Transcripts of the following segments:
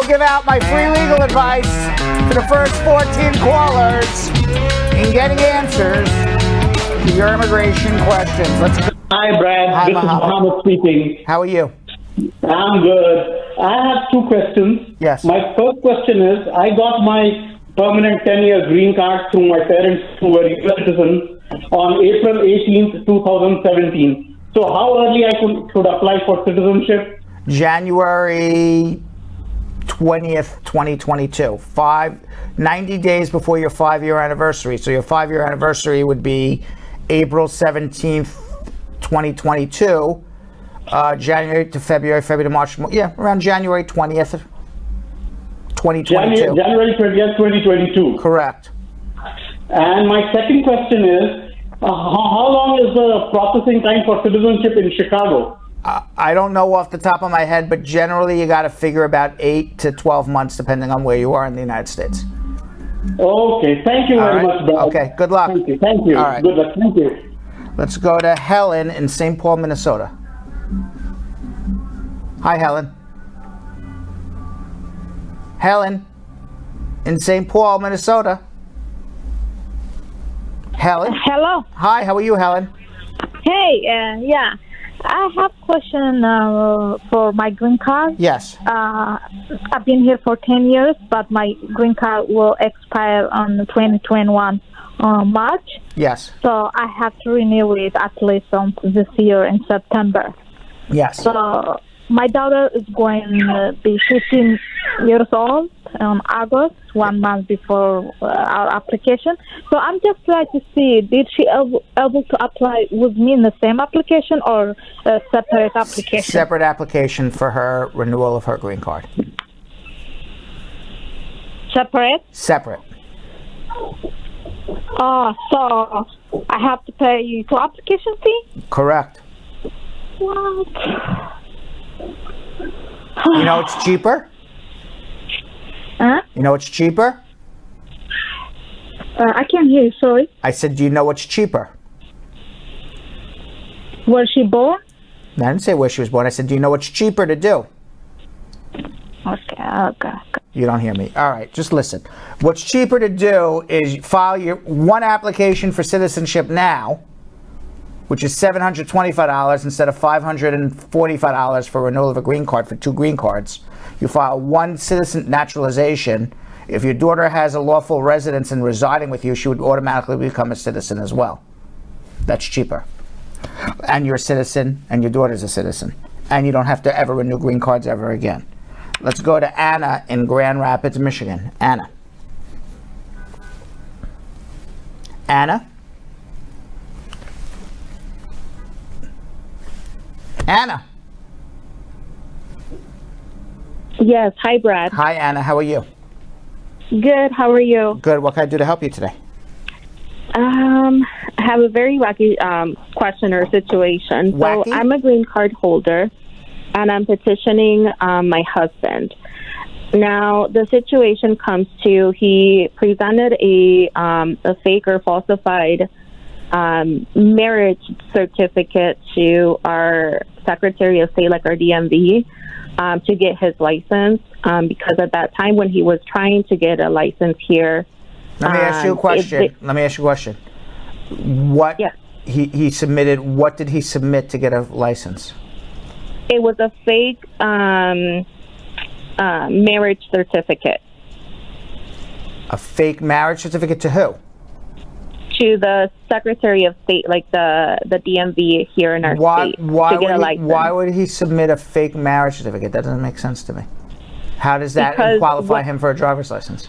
give out my free legal advice to the first 14 callers in getting answers to your immigration questions. Let's go. Hi, Brad. Hi, this is Mohammed speaking. How are you? I'm good. I have two questions. Yes. My first question is, I got my permanent 10-year green card through my parents who were US citizens on April 18th, 2017. So how early I should apply for citizenship? January 20th, 2022. 90 days before your 5-year anniversary. So your 5-year anniversary would be April 17th, 2022. January to February to March. Yeah, around January 20th, 2022. January 20th, 2022. Correct. And my second question is, how long is the processing time for citizenship in Chicago? I don't know off the top of my head, but generally you got to figure about 8 to 12 months depending on where you are in the United States. Okay, thank you very much, Brad. Okay, good luck. Thank you. All right. Good luck, thank you. Let's go to Helen in St. Paul, Minnesota. Hi, Helen. Helen in St. Paul, Minnesota. Helen? Hello. Hi, how are you, Helen? Hey, yeah. I have a question for my green card. Yes. I've been here for 10 years, but my green card will expire on 2021 March. Yes. So I have to renew it at least this year in September. Yes. So my daughter is going to be 15 years old in August, 1 month before our application. So I'm just trying to see, did she able to apply with me in the same application or a separate application? Separate application for her renewal of her green card. Separate? Separate. Oh, so I have to pay you 2 application fee? Correct. What? You know it's cheaper? Huh? You know it's cheaper? I can't hear you, sorry. I said, do you know what's cheaper? Where she born? I didn't say where she was born. I said, do you know what's cheaper to do? Okay. You don't hear me. All right, just listen. What's cheaper to do is file your one application for citizenship now, which is $725 instead of $545 for renewal of a green card for 2 green cards. You file 1 citizen naturalization. If your daughter has a lawful residence and residing with you, she would automatically become a citizen as well. That's cheaper. And you're a citizen, and your daughter's a citizen. And you don't have to ever renew green cards ever again. Let's go to Anna in Grand Rapids, Michigan. Anna. Anna? Anna. Yes. Hi, Brad. Hi, Anna. How are you? Good. How are you? Good. What can I do to help you today? I have a very wacky question or situation. Wacky? So I'm a green card holder, and I'm petitioning my husband. Now, the situation comes to he presented a fake or falsified marriage certificate to our Secretary of State, like our DMV, to get his license, because at that time when he was trying to get a license here. Let me ask you a question. What Yes. he submitted, what did he submit to get a license? It was a fake marriage certificate. A fake marriage certificate to who? To the Secretary of State, like the DMV here in our state, to get a license. Why would he submit a fake marriage certificate? That doesn't make sense to me. How does that qualify him for a driver's license?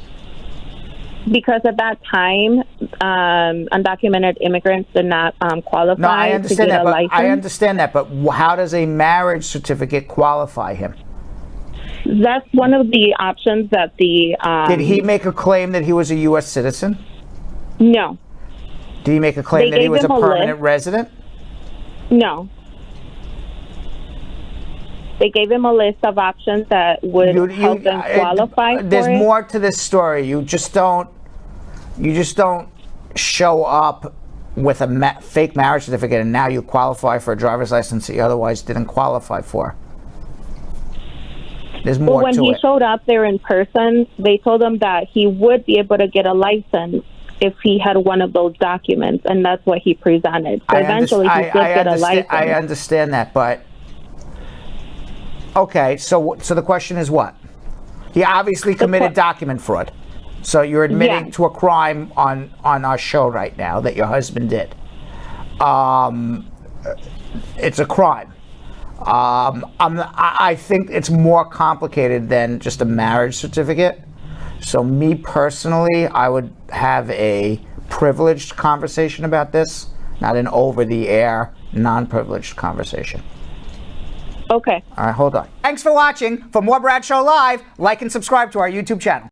Because at that time, undocumented immigrants did not qualify No, I understand to get that. a But license. I understand that, but how does a marriage certificate qualify him? That's one of the options that the... Did he make a claim that he was a U.S. citizen? No. Did he make a claim They that he gave was a him a permanent list. resident? No. They gave him a list of options that would help him qualify for There's it. more to this story. You just don't show up with a fake marriage certificate and now you qualify for a driver's license that you otherwise didn't qualify for. There's But more when to he it. showed up there in person, they told him that he would be able to get a license if he had one of those documents, and that's what he presented. So eventually he did get a license. I understand that, but okay. So the question is what? He obviously committed document fraud. So you're admitting Yes. to a crime on our show right now that your husband did. It's a crime. I think it's more complicated than just a marriage certificate. So me personally, I would have a privileged conversation about this, not an over-the-air, non-privileged conversation. Okay. All right, hold on. Thanks for watching. For more Brad Show Live, like and subscribe to our YouTube channel.